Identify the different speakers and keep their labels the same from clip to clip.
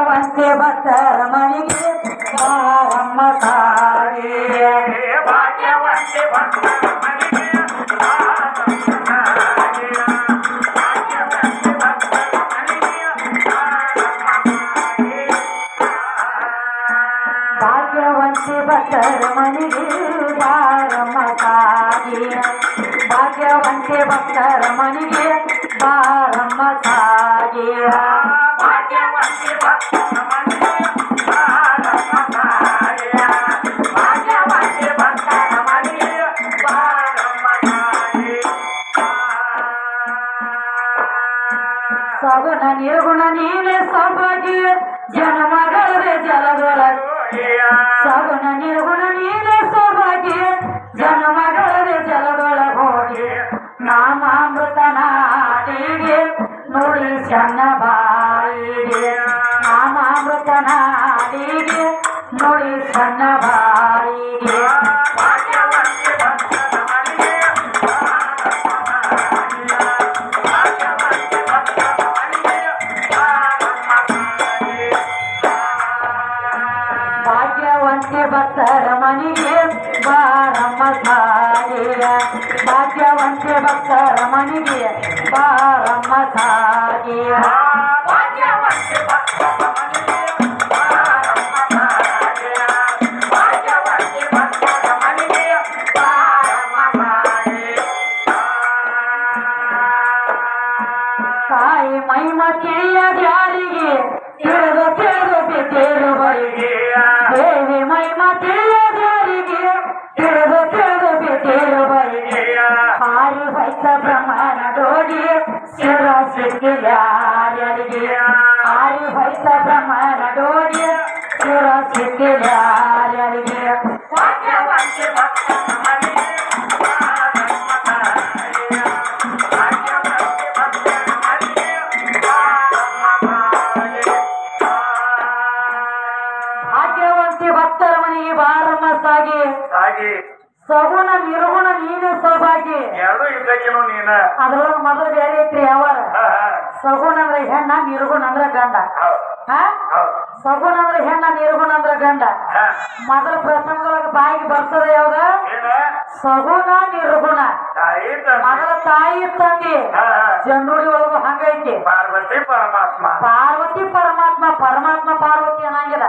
Speaker 1: ವಂತೆ ಭಕ್ತರ ಮನೆಗೆ ಬಾರಮ್ಮ ತಾಯಿ ಭಾಗ್ಯವಂತೆ ಭಕ್ತರ ಮನೆಗೆ ಭಾಗ್ಯವಂತೆ ಭಕ್ತರ ಮನೆಗೆ ಬಾರಮ್ಮ ತಾಯಿ ಭಾಗ್ಯವಂತೆ ಭಕ್ತರ ಮನೆಗೆ ಬಾರಮ್ಮ ತಾಯಿ ಭಾಗ್ಯವಂತೆ ಭಕ್ತರ ಮನೆಗೆ ಬಾರಮ್ಮ ತಾಯಿ ಭಾಗ್ಯವಂತೆ ಭಕ್ತರ ಮನೆಗೆ ಬಾರಮ್ಮ ತಾಯಿ ಸಗುಣ ನಿರ್ಗುಣ ನೀನೆ ಸಬಗೆ ಜನ್ಮಗಳೇ ಜಲದೊಳಗೆ ಸಗುಣ ನಿರ್ಗುಣ ನೀನೆ ಸೊಬಗೆ ಜನ್ಮಗಳೇ ಜಲದೊಳಗೋಗಿ ನಾಮಾಮೃತ ನಾಟಿಗೆ ನುಡಿ ಸಣ್ಣ ಬಾಯಿಗೆ ನಾಮಾಮೃತ ನಾಟಿಗೆ ನುಡಿ ಸಣ್ಣ ಬಾಯಿಗೆ ಭಾಗ್ಯವಂತೆ ಭಕ್ತರ ಮನೆಗೆ ಬಾರಮ್ಮ ತಾಯಿ ಭಾಗ್ಯವಂತೆ ಭಕ್ತರ ಮನೆಗೆ ಬಾರಮ್ಮ ತಾಯಿ ಭಾಗ್ಯವಂತೆ ಭಕ್ತರ ಮನೆಗೆ ಬಾರಮ್ಮ ತಾಯಿ ಭಾಗ್ಯವಂತೆ ಭಕ್ತರ ಮನೆಗೆ ಬಾರಮ್ಮ ತಾಯಿ ತಾಯಿ ಮೈಮತಿಯ ಜಾರಿಗೆ ತಿಳಿದು ತಿಳಿದು ಬಿದ್ದೇರು ಬರಿಗೆ ದೇವಿ ಮೈಮತಿಯ ಜಾರಿಗೆ ತಿಳಿದು ತಿಳಿದು ಬಿದ್ದೇರು ಬರಿಗೆ ಹಾರಿ ವೈತ ಬ್ರಹ್ಮನ ಡೋಗಿ ಶಿರ ಸಿಕ್ಕಿಲ್ಯಾರಿಗೆ ಹಾರಿ ವೈತ ಬ್ರಹ್ಮನ ಡೋಗಿ ಶಿರ ಸಿಕ್ಕಿಲ್ಯಾರಿಗೆ ಭಾಗ್ಯವಂತೆ ಭಕ್ತರ ಮನೆಗೆ ಬಾರಮ್ಮ ತಾಯಿ ಭಾಗ್ಯವಂತೆ ಭಕ್ತರ ಮನೆಗೆ ಬಾರಮ್ಮ ತಾಯಿ ಭಾಗ್ಯವಂತೆ ಭಕ್ತರ ಮನೆಗೆ ಬಾರಮ್ಮ ಸಾಗಿ ಸಗುಣ ನಿರ್ಗುಣ ನೀನೆ ಸೌಭಾಗ್ಯ
Speaker 2: ಎರಡು ಇದ್ದಕ್ಕೇನು ನೀನ
Speaker 1: ಅದ್ರೊಳಗ ಮೊದಲು ಬೇರೆ ಐತ್ರಿ ಯಾವಾರ ಸಗುಣ ಅಂದ್ರೆ ಹೆಣ್ಣ ನಿರ್ಗುಣ ಅಂದ್ರೆ ಗಂಡ ಸಗುಣ ಅಂದ್ರೆ ಹೆಣ್ಣ ನಿರ್ಗುಣ ಅಂದ್ರೆ ಗಂಡ ಮೊದಲ ಪ್ರಸಂಗದೊಳಗ ಬಾಯಿಗೆ ಬರ್ತದ ಯಾವ್ದ ಸಗುಣ ನಿರ್ಗುಣ ಮೊದಲ ತಾಯಿ ತಂದೆ ಜನ್ನುಡಿ ಒಳಗು ಹಂಗೈತಿ
Speaker 2: ಪಾರ್ವತಿ ಪರಮಾತ್ಮ
Speaker 1: ಪಾರ್ವತಿ ಪರಮಾತ್ಮ ಪರಮಾತ್ಮ ಪಾರ್ವತಿ ಅನ್ನಂಗಿಲ್ಲ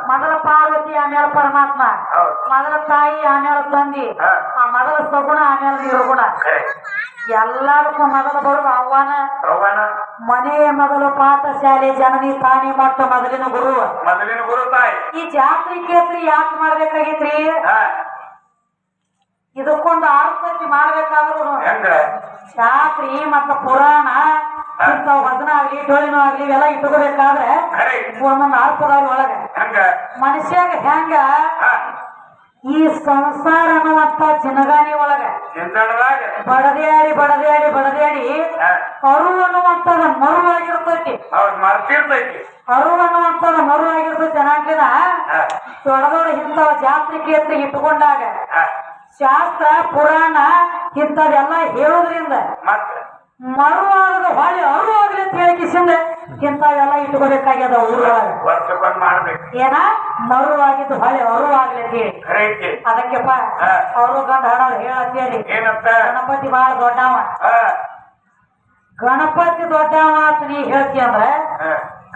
Speaker 1: ಮೊದಲ ಪಾರ್ವತಿ ಆಮೇಲೆ ಪರಮಾತ್ಮ ಮೊದಲ ತಾಯಿ ಆಮೇಲೆ ತಂದಿ ಆ ಮೊದಲ ಸಗುಣ ಆಮೇಲೆ ನಿರ್ಗುಣ ಎಲ್ಲದಕ್ಕೂ ಮೊದಲು ಬರುವ ಅವ್ವಾನ ಮನೆಯ ಮೊದಲು ಪಾಠಶಾಲೆ ಜನನಿ ತಾನೇ ಮೊಟ್ಟ ಮೊದಲಿನ ಗುರು
Speaker 2: ತಾಯಿ
Speaker 1: ಈ ಜಾತ್ರೆ ಕೇತ್ರಿ ಯಾಕೆ ಮಾಡ್ಬೇಕಾಗಿತ್ರಿ ಇದಕ್ಕೊಂದು ಆರ್ತತಿ ಮಾಡ್ಬೇಕಾದ್ರು ಜಾತ್ರಿ ಮತ್ತ ಪುರಾಣ ಇಂಥವ್ ಭಜನ ಆಗ್ಲಿ ಡೊಳ್ಳಿನೂ ಆಗ್ಲಿ ಇವೆಲ್ಲ ಇಟ್ಕೋಬೇಕಾದ್ರೆ ಒಂದೊಂದು ಅರ್ಥದವ್ರ ಒಳಗ ಮನುಷ್ಯಾಗ ಹೆಂಗ ಈ ಸಂಸಾರ ಅನ್ನುವಂತ ಜಿನಗಾನಿ ಒಳಗ ಬಡದ್ಯಾಡಿ ಬಡದ್ಯಾಡಿ ಬಡದ್ಯಾಡಿ ಅರು ಅನ್ನುವಂತದ ಮರುವಾಗಿರ್ತೈತಿ ಅರು ಅನ್ನುವಂತದ ಮರುವಾಗಿರ್ತೈತಿ ಅನ್ನಂಗಿನ ದೊಡ್ಡದೊಡ್ಡ ಇಂಥವ ಜಾತ್ರೆ ಕೇತ್ರಿ ಇಟ್ಕೊಂಡಾಗ ಶಾಸ್ತ್ರ ಪುರಾಣ ಇಂಥದೆಲ್ಲ ಹೇಳೋದ್ರಿಂದ ಮರುವಾಗದ ಹೊಳೆ ಅರು ಆಗ್ಲಿ ಅಂತ ಹೇಳಿಕಿಸಿಂದ ಇಂಥವೆಲ್ಲ ಇಟ್ಕೋಬೇಕಾಗ್ಯದ ಊರೊಳಗ ಏನ ಮರುವಾಗಿದ್ದು ಹೊಳೆ ಅರು ಆಗ್ಲಿ ಅಂತ ಹೇಳಿ ಅದಕ್ಕೆಪ್ಪ ಅವರು ಗಂಡ ಹಾಡೋರು ಹೇಳತ್ತೇಳಿ ಗಣಪತಿ ಬಾಳ ದೊಡ್ಡವ ಗಣಪತಿ ದೊಡ್ಡವ ಅಂತ ನೀ ಹೇಳ್ತಿ ಅಂದ್ರ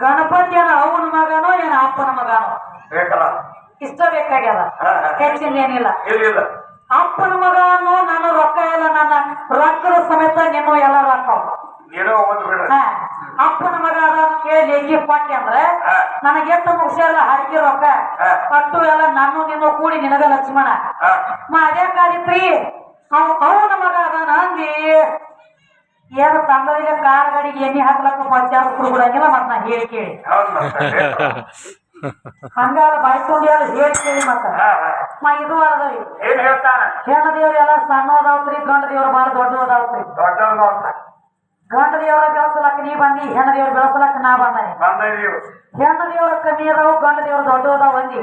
Speaker 1: ಗಣಪತಿ ಏನ ಅವನ ಮಗನೋ ಏನ ಅಪ್ಪನ ಮಗನೋ ಇಷ್ಟ ಬೇಕಾಗ್ಯದ ಹೆಚ್ಚಿನ ಏನಿಲ್ಲ ಅಪ್ಪನ ಮಗನು ನನ್ನ ರೊಕ್ಕ ಎಲ್ಲ ನನ್ನ ರೊಕ್ಕದ ಸಮೇತ ನೀನು ಎಲ್ಲ ರೊಕ್ಕ ಅಪ್ಪನ ಮಗ ಕೇಳಿ ಲೇಖಿ ಕೊಟ್ಟೆ ಅಂದ್ರೆ ನನಗೆ ಎಷ್ಟು ಮುಗಿಸಲ್ಲ ಹರಕೆ ರೊಕ್ಕ ಕಟ್ಟು ಎಲ್ಲ ನಾನು ನೀನು ಕೂಡಿ ನಿನಗ ಲಕ್ಷ್ಮಣ ಅದೇ ಕಾದಿತ್ರಿ ಅವನ ಮಗ ಅದಾನ ಅಂದಿ ಏನು ತಂದದಿಲ್ಲ ಕಾರ್ ಗಾಡಿಗೆ ಎಣ್ಣೆ ಹಾಕ್ಲಕ್ಕ ಮಧ್ಯಾಹ್ನ ಕುಡ್ಬಿಡಂಗಿಲ್ಲ ಮತ್ ನಾ ಹೇಳಿ ಕೇಳಿ ಹಂಗಾಲ ಬಾಯ್ಕೊಂಡು ಎಲ್ಲ ಹೇಳಿ ಕೇಳಿ ಮತ್ತ ಇದು ಅಲ್ಲದ್ರಿ ಹೆಣ್ಣ ದೇವ್ರ ಎಲ್ಲ ಸಣ್ಣದಾವ್ರಿ ಗಂಡ ದೇವ್ರ ಬಾಳ ದೊಡ್ಡದಾವ್ರಿ ಗಂಡ ದೇವ್ರ ಬೆಳೆಸಲಕ್ಕ ನೀ ಬಂದಿ ಹೆಣ್ಣ ದೇವ್ರ ಬೆಳೆಸಲಕ್ಕ ನಾ ಬಂದಾನೆ ಹೆಣ್ಣ ದೇವ್ರ ಕಮ್ಮಿ ಅದಾವು ಗಂಡ ದೇವ್ರ ದೊಡ್ಡದಾವ್ ಬಂದಿ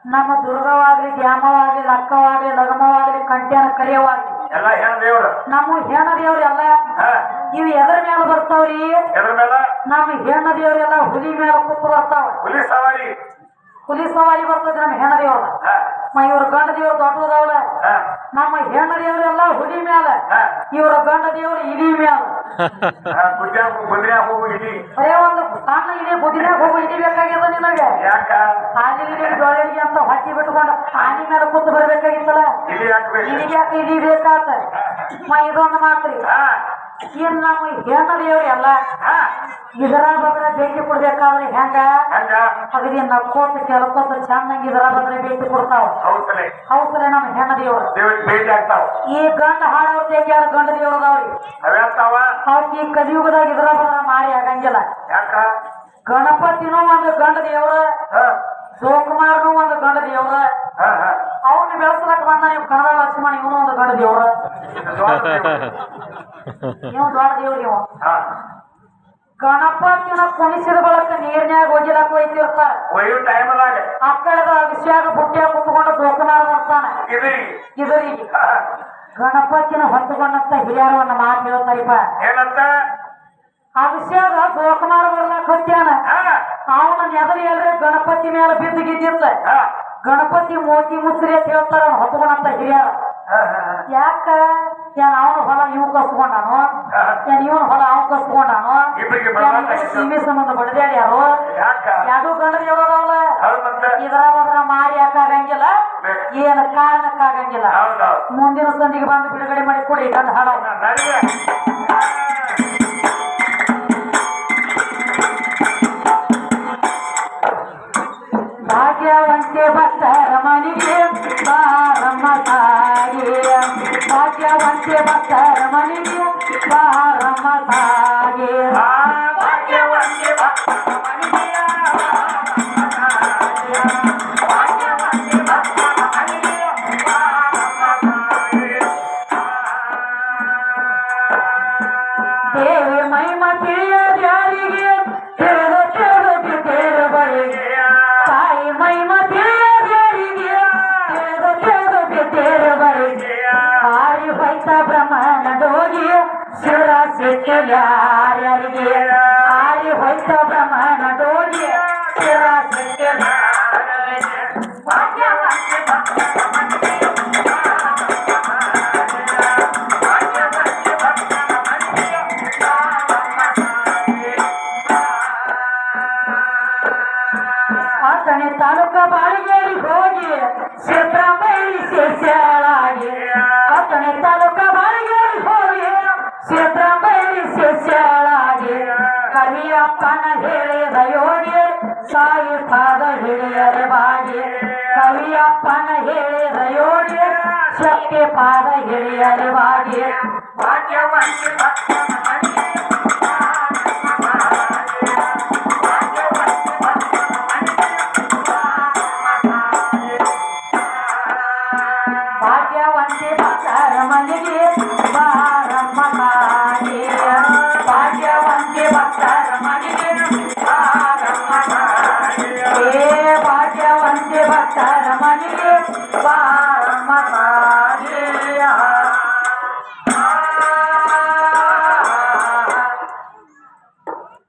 Speaker 1: ನಮ್ಮ ದುರ್ಗವಾಗ್ಲಿ ದ್ಯಾಮವಾಗ್ಲಿ ಲಕ್ಕವಾಗ್ಲಿ ಲಗಮವಾಗ್ಲಿ ಕಂಟ್ಯಾನ ಕರಿಯವಾಗ್ಲಿ
Speaker 2: ಎಲ್ಲ ಹೆಣ್ಣ ದೇವ್ರು
Speaker 1: ನಮ್ಮ ಹೆಣ್ಣ ದೇವ್ರ ಎಲ್ಲ ಇವು ಎದರ ಮ್ಯಾಲ ಬರ್ತಾವ್ರಿ
Speaker 2: ಎದ್ರ ಮೇಲೆ
Speaker 1: ನಮ್ಮ ಹೆಣ್ಣ ದೇವ್ರೆಲ್ಲ ಹುಲಿ ಮ್ಯಾಲ ಕೂತು ಬರ್ತಾವ
Speaker 2: ಹುಲಿ ಸವಾರಿ
Speaker 1: ಹುಲಿ ಸವಾರಿ ಬರ್ತದೆ ನಮ್ಮ ಹೆಣ್ಣ ದೇವ್ರ
Speaker 2: ಹಾ
Speaker 1: ಇವ್ರ ಗಂಡ ದೇವ್ರು ದೊಡ್ಡದವಳ
Speaker 2: ಹಾ
Speaker 1: ನಮ್ಮ ಹೆಣ್ಣ ದೇವ್ರೆಲ್ಲ ಹುಲಿ ಮ್ಯಾಲ
Speaker 2: ಹಾ
Speaker 1: ಇವ್ರ ಗಂಡ ದೇವ್ರು ಇಲಿ ಮ್ಯಾಲ
Speaker 2: ಗುಂಡ್ರ್ಯಾಗ ಹೋಗು ಇಲ್ಲಿ
Speaker 1: ಅದೇ ಒಂದು ಸಣ್ಣ ಇಲಿ ಬುದಿನಾಗ ಹೋಗು ಇಲಿ ಬೇಕಾಗ್ಯದ ನಿನಗೆ
Speaker 2: ಯಾಕ
Speaker 1: ಹಾಲಿಗೆ ಡೊಳೆಗೆ ಅಂತ ಹೊಟ್ಟಿ ಬಿಟ್ಕೊಂಡು ಆನಿ ಮೇಲೆ ಕೂತು ಬರ್ಬೇಕಾಗಿತ್ತಲ್ಲ
Speaker 2: ಇಲ್ಲಿ ಹಾಕ್ಬೇಕು
Speaker 1: ಇಲಿಗೆ ಯಾಕೆ ಇಲಿ ಬೇಕಾತ ಇದೊಂದು ಮಾತ್ರಿ
Speaker 2: ಹಾ
Speaker 1: ಏನ್ ನಮ್ಮ ಹೆಣ್ಣ ದೇವ್ರಿ ಎಲ್ಲ
Speaker 2: ಹಾ
Speaker 1: ಇದರ ಬದ್ರ ಭೇಟಿ ಕೊಡ್ಬೇಕಾದ್ರೆ ಹೆಂಗ
Speaker 2: ಹಂಗ
Speaker 1: ಅಗದಿ ನಕ್ಕೋತ ಕೆಳಕೋತ ಚೆನ್ನಾಗಿ ಇದರ ಬದ್ರ ಭೇಟಿ ಕೊಡ್ತಾವ
Speaker 2: ಹೌದಲೆ
Speaker 1: ಹೌದಲ್ಲ ನಮ್ಮ ಹೆಣ್ಣ ದೇವ್ರು
Speaker 2: ದೇವ್ರಿಗೆ ಭೇಟಿ ಆಗ್ತಾವ
Speaker 1: ಈ ಗಂಡ ಹಾಡವ್ರ ಯಾರು ಗಂಡ ದೇವ್ರದವ್ರಿ
Speaker 2: ಅವ್ಯಾಗ್ತಾವ
Speaker 1: ಅವ್ರಿಗೆ ಈ ಕಲಿಯುಗದಾಗ ಇದರ ಬದ್ರ ಮಾರಿ ಆಗಂಗಿಲ್ಲ
Speaker 2: ಯಾಕ
Speaker 1: ಗಣಪತಿನೂ ಒಂದು ಗಂಡ ದೇವ್ರ
Speaker 2: ಹಾ
Speaker 1: ಶಿವಕುಮಾರ್ನು ಒಂದು ಗಂಡ ದೇವ್ರ
Speaker 2: ಹಾ ಹಾ
Speaker 1: ಅವ್ನ ಬೆಳೆಸಲಕ್ ಬಂದ ನೀವು ಕನ್ನಡ ಲಕ್ಷ್ಮಣ ಇವನು ಒಂದು ಗಂಡ ದೇವ್ರ ನೀವು ದೊಡ್ಡ ದೇವ್ರಿ ಇವ
Speaker 2: ಹಾ
Speaker 1: ಗಣಪತಿನ ಕುಣಿಸಿದ ಬಳಕ ನೀರ್ನ್ಯಾಗ ಒಗಿಲಕ್ ಒಯ್ತಿರ್ತಾರ
Speaker 2: ಒಯ್ಯೋ ಟೈಮ್ದಾಗ
Speaker 1: ಆ ಕಡೆದ ಅಭಿಷೇಕ ಬುಟ್ಟಿಯಾಗ ಕುತ್ಕೊಂಡು ಶಿವಕುಮಾರ್ ಬರ್ತಾನ
Speaker 2: ಇದ್ರಿ
Speaker 1: ಇದರಿಗೆ ಗಣಪತಿನ ಹೊತ್ತುಕೊಂಡಂತ ಹಿರಿಯರವನ್ನ ಮಾತು ಹೇಳ್ತಾರಿಪ್ಪ
Speaker 2: ಏನಂತ
Speaker 1: ಅಭಿಷೇಕ ಶಿವಕುಮಾರ್ ಬರ್ಲಾಕ್ ಹೊತ್ಯಾನ
Speaker 2: ಹಾ
Speaker 1: ಅವನ ಎದರಿ ಎಲ್ರಿ ಗಣಪತಿ ಮೇಲೆ ಬಿದ್ದು ಗಿದ್ದಿತ್ತ
Speaker 2: ಹಾ
Speaker 1: ಗಣಪತಿ ಮೋತಿ ಮುಸ್ರಿ ಅಂತ ಹೇಳ್ತಾರ ಅವ್ನ ಹೊತ್ಕೊಂಡಂತ ಹಿರಿಯರ
Speaker 2: ಹಾ
Speaker 1: ಯಾಕ ಏನ್ ಅವನ ಹೊಲ ಇವ್ ಕಸ್ಕೊಂಡಾನು ಏನ್ ಇವನ್ ಹೊಲ ಅವ್ ಕಸ್ಕೊಂಡಾನು
Speaker 2: ಇಬ್ರಿಗೆ ಬರ್ಲಾಕ
Speaker 1: ಸೀಮೆ ಸಂಬಂಧ ಬಡದ್ಯಾಡ್ಯಾರು
Speaker 2: ಯಾಕ
Speaker 1: ಯಾರು ಗಂಡ ದೇವ್ರದವಲ್ಲ
Speaker 2: ಹೌದ್ ಮತ್ತೆ
Speaker 1: ಇದರ ಬದ್ರ ಮಾರಿ ಯಾಕಾಗಂಗಿಲ್ಲ ಏನ್ ಕಾರಣಕ್ಕಾಗಂಗಿಲ್ಲ
Speaker 2: ಹೌದೌದು
Speaker 1: ಮುಂದಿನ ಸಂದಿಗೆ ಬಂದು ಬಿಡುಗಡೆ ಮಾಡಿ ಕೊಡಿ ಗಂಡ ಹಾಡ
Speaker 2: ನಡಿವೆ
Speaker 1: ಭಾಗ್ಯವಂತೆ ಭಕ್ತರ ಮನಿಗೆ ಬಾರಮ್ಮ ತಾಯಿ ಭಾಗ್ಯವಂತೆ ಭಕ್ತರ ಮನಿಗೆ ಬಾರಮ್ಮ ತಾಯಿ
Speaker 2: ಭಾಗ್ಯವಂತೆ
Speaker 1: ದೇವಿ ಮೈಮತಿಯ ಜಾರಿಗೆ ತೆರೆದು ತೆರೆದು ತೆರಬರಿಗೆ ತಾಯಿ ಮೈಮತಿಯ ಜಾರಿಗೆ ತೆರೆದು ತೆರೆದು ತೆರಬರಿಗೆ ಹಾರಿ ಹೋಯ್ತ ಬ್ರಹ್ಮನ ಡೋಗಿ ಶಿವರ ಸಿಕ್ಕಲಾರಿಗೆ ಹಾರಿ ಹೋಯ್ತ ಬ್ರಹ್ಮನ ಡೋಗಿ ಶಿವರ ಸಿಕ್ಕಲಾರಿಗೆ ಭಾಗ್ಯವಂತೆ ಆತನೆ ತಾಲೂಕ ಬಾಳಿಗೇರಿ ಹೋಗಿ ಸಿದ್ದರಾಮಯ್ಯ ಶಿಷ್ಯಳಾಗಿ ಆತನೆ ತಾಲೂಕ ಬಾಳಿಗೇರಿ ಹೋಗಿ ಸಿದ್ದರಾಮಯ್ಯ ಶಿಷ್ಯಳಾಗಿ ಕವಿಯಪ್ಪನ ಹೇಳಿದ ಯೋಗಿ ಸಾಯಿ ಪಾದ ಹಿಡಿಯರೆ ಬಾಗಿ ಕವಿಯಪ್ಪನ ಹೇಳಿದ ಯೋಗಿ ಶಕ್ತಿ ಪಾದ ಹಿಡಿಯರೆ ಬಾಗಿ
Speaker 2: ಭಾಗ್ಯವಂತೆ
Speaker 1: ಭಾಗ್ಯವಂತೆ ಭಕ್ತರ ಮನೆಗೆ ಬಾರಮ್ಮ ತಾಯಿ ಭಾಗ್ಯವಂತೆ ಭಕ್ತರ ಮನೆಗೆ ಬಾರಮ್ಮ ತಾಯಿ ಭಾಗ್ಯವಂತೆ ಭಕ್ತರ ಮನೆಗೆ ಬಾರಮ್ಮ ತಾಯಿ